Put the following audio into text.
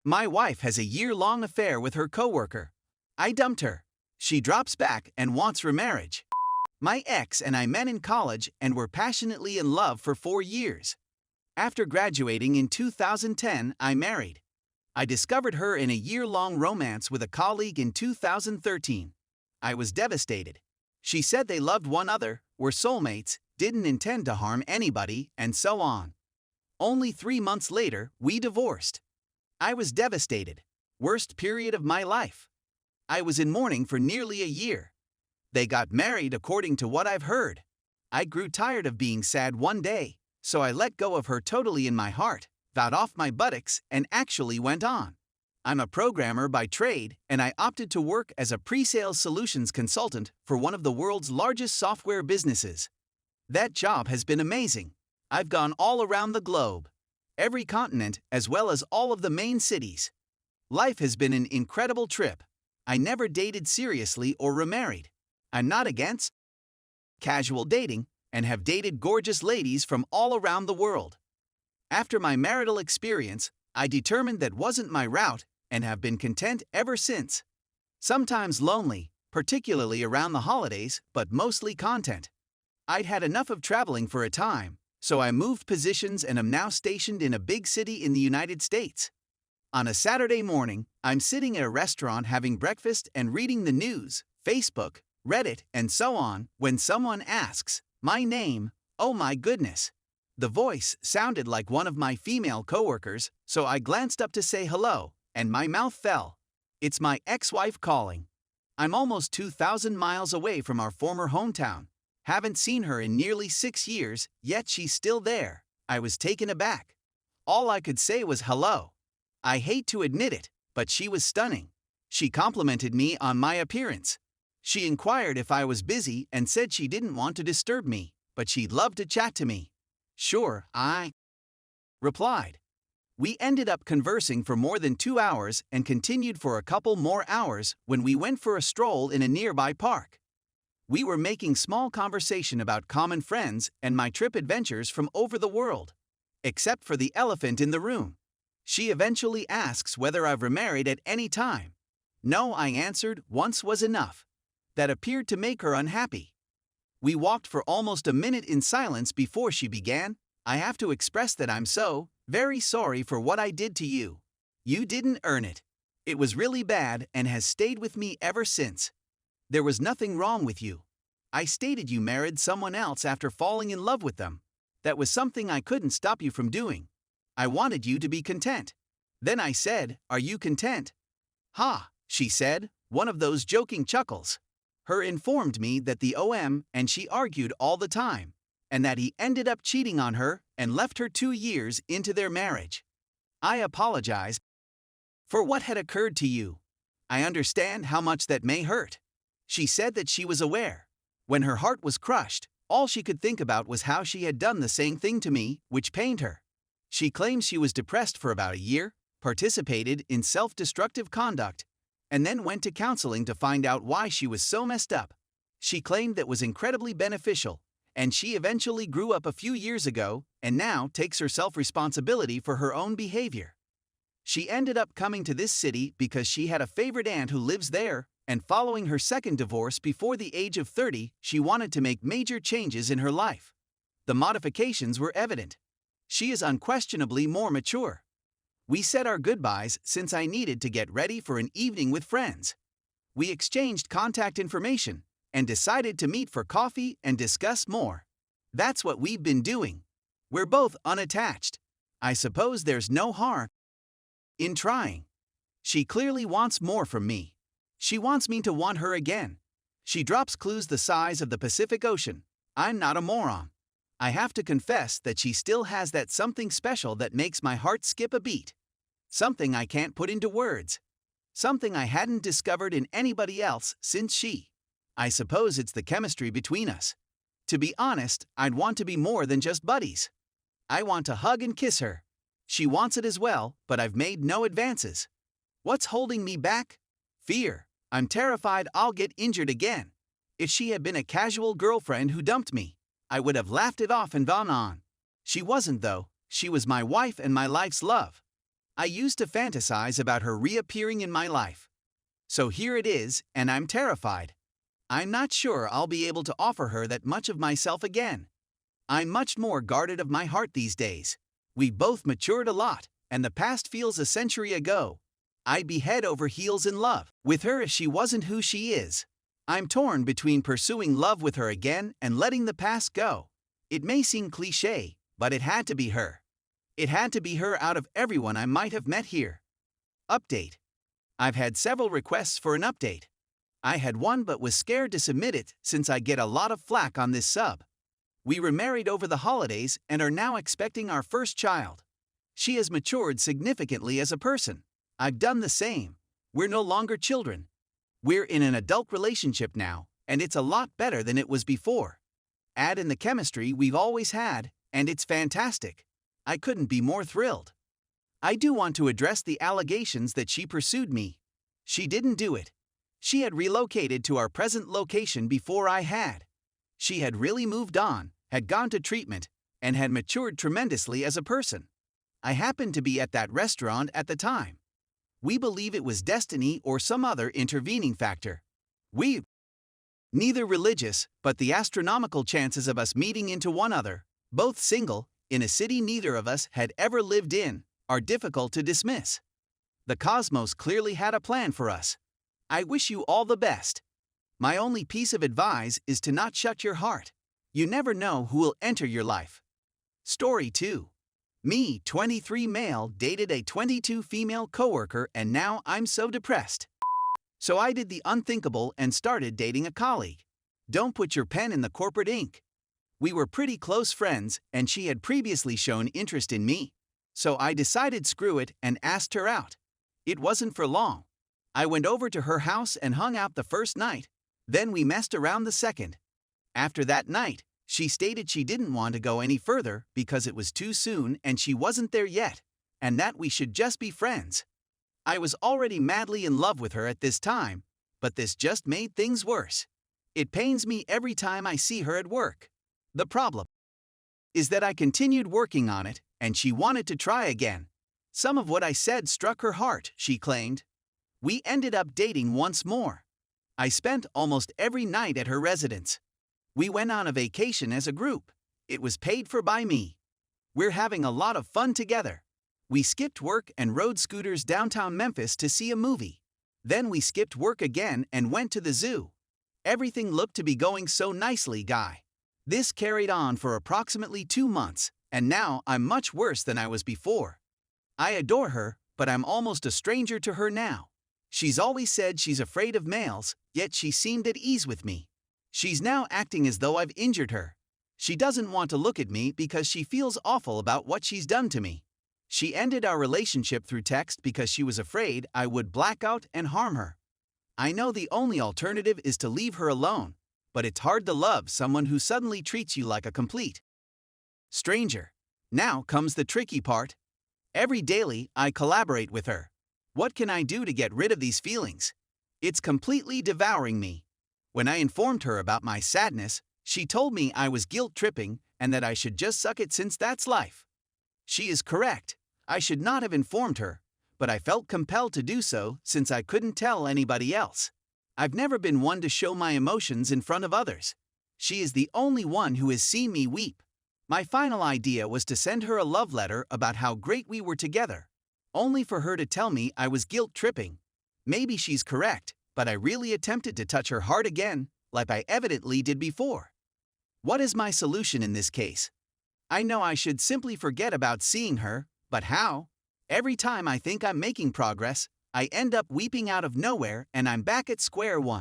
My wife has a year-long affair with her coworker. I dumped her. She drops back and wants remarriage. My ex and I met in college and were passionately in love for 4 years. After graduating in 2010, I married. I discovered her in a year-long romance with a colleague in 2013. I was devastated. She said they loved one another, were soulmates, didn't intend to harm anybody, and so on. Only 3 months later, we divorced. I was devastated. Worst period of my life. I was in mourning for nearly a year. They got married according to what I've heard. I grew tired of being sad one day, so I let go of her totally in my heart, vowed off my buttocks, and actually went on. I'm a programmer by trade, and I opted to work as a pre-sales solutions consultant for one of the world's largest software businesses. That job has been amazing. I've gone all around the globe, every continent, as well as all of the main cities. Life has been an incredible trip. I never dated seriously or remarried. I'm not against casual dating and have dated gorgeous ladies from all around the world. After my marital experience, I determined that wasn't my route and have been content ever since. Sometimes lonely, particularly around the holidays, but mostly content. I'd had enough of traveling for a time, so I moved positions and am now stationed in a big city in the United States. On a Saturday morning, I'm sitting at a restaurant having breakfast and reading the news, Facebook, Reddit, and so on, when someone asks my name. Oh my goodness. The voice sounded like one of my female coworkers, so I glanced up to say hello, and my mouth fell. It's my ex-wife calling. I'm almost 2,000 miles away from our former hometown. Haven't seen her in nearly 6 years, yet she's still there. I was taken aback. All I could say was hello. I hate to admit it, but she was stunning. She complimented me on my appearance. She inquired if I was busy and said she didn't want to disturb me, but she'd love to chat to me. Sure, I replied. We ended up conversing for more than 2 hours and continued for a couple more hours when we went for a stroll in a nearby park. We were making small conversation about common friends and my trip adventures from over the world. Except for the elephant in the room. She eventually asks whether I've remarried at any time. No, I answered, once was enough. That appeared to make her unhappy. We walked for almost a minute in silence before she began. I have to express that I'm so very sorry for what I did to you. You didn't earn it. It was really bad and has stayed with me ever since. There was nothing wrong with you. I stated you married someone else after falling in love with them. That was something I couldn't stop you from doing. I wanted you to be content. Then I said, "Are you content?" "Ha," she said, one of those joking chuckles. Her informed me that the OM and she argued all the time, and that he ended up cheating on her and left her 2 years into their marriage. I apologized for what had occurred to you. I understand how much that may hurt. She said that she was aware. When her heart was crushed, all she could think about was how she had done the same thing to me, which pained her. She claims she was depressed for about a year, participated in self-destructive conduct, and then went to counseling to find out why she was so messed up. She claimed that was incredibly beneficial, and she eventually grew up a few years ago and now takes herself responsibility for her own behavior. She ended up coming to this city because she had a favorite aunt who lives there, and following her second divorce before the age of 30, she wanted to make major changes in her life. The modifications were evident. She is unquestionably more mature. We said our goodbyes since I needed to get ready for an evening with friends. We exchanged contact information and decided to meet for coffee and discuss more. That's what we've been doing. We're both unattached. I suppose there's no harm in trying. She clearly wants more from me. She wants me to want her again. She drops clues the size of the Pacific Ocean. I'm not a moron. I have to confess that she still has that something special that makes my heart skip a beat. Something I can't put into words. Something I hadn't discovered in anybody else since she. I suppose it's the chemistry between us. To be honest, I'd want to be more than just buddies. I want to hug and kiss her. She wants it as well, but I've made no advances. What's holding me back? Fear. I'm terrified I'll get injured again. If she had been a casual girlfriend who dumped me, I would have laughed it off and gone on. She wasn't though. She was my wife and my life's love. I used to fantasize about her reappearing in my life. So here it is, and I'm terrified. I'm not sure I'll be able to offer her that much of myself again. I'm much more guarded of my heart these days. We've both matured a lot, and the past feels a century ago. I'd be head over heels in love with her if she wasn't who she is. I'm torn between pursuing love with her again and letting the past go. It may seem cliché, but it had to be her. It had to be her out of everyone I might have met here. Update. I've had several requests for an update. I had one but was scared to submit it since I get a lot of flack on this sub. We remarried over the holidays and are now expecting our first child. She has matured significantly as a person. I've done the same. We're no longer children. We're in an adult relationship now, and it's a lot better than it was before. Add in the chemistry we've always had, and it's fantastic. I couldn't be more thrilled. I do want to address the allegations that she pursued me. She didn't do it. She had relocated to our present location before I had. She had really moved on, had gone to treatment, and had matured tremendously as a person. I happened to be at that restaurant at the time. We believe it was destiny or some other intervening factor. We're neither religious, but the astronomical chances of us meeting into one other, both single, in a city neither of us had ever lived in, are difficult to dismiss. The cosmos clearly had a plan for us. I wish you all the best. My only piece of advice is to not shut your heart. You never know who will enter your life. Story 2. Me, 23 male, dated a 22 female coworker and now I'm so depressed. So I did the unthinkable and started dating a colleague. Don't put your pen in the corporate ink. We were pretty close friends and she had previously shown interest in me. So I decided screw it and asked her out. It wasn't for long. I went over to her house and hung out the first night. Then we messed around the second. After that night, she stated she didn't want to go any further because it was too soon and she wasn't there yet, and that we should just be friends. I was already madly in love with her at this time, but this just made things worse. It pains me every time I see her at work. The problem is that I continued working on it, and she wanted to try again. Some of what I said struck her heart, she claimed. We ended up dating once more. I spent almost every night at her residence. We went on a vacation as a group. It was paid for by me. We're having a lot of fun together. We skipped work and rode scooters downtown Memphis to see a movie. Then we skipped work again and went to the zoo. Everything looked to be going so nicely, guy. This carried on for approximately 2 months, and now I'm much worse than I was before. I adore her, but I'm almost a stranger to her now. She's always said she's afraid of males, yet she seemed at ease with me. She's now acting as though I've injured her. She doesn't want to look at me because she feels awful about what she's done to me. She ended our relationship through text because she was afraid I would black out and harm her. I know the only alternative is to leave her alone, but it's hard to love someone who suddenly treats you like a complete stranger. Now comes the tricky part. Every daily, I collaborate with her. What can I do to get rid of these feelings? It's completely devouring me. When I informed her about my sadness, she told me I was guilt-tripping and that I should just suck it since that's life. She is correct. I should not have informed her, but I felt compelled to do so since I couldn't tell anybody else. I've never been one to show my emotions in front of others. She is the only one who has seen me weep. My final idea was to send her a love letter about how great we were together, only for her to tell me I was guilt-tripping. Maybe she's correct, but I really attempted to touch her heart again, like I evidently did before. What is my solution in this case? I know I should simply forget about seeing her, but how? Every time I think I'm making progress, I end up weeping out of nowhere and I'm back at square one.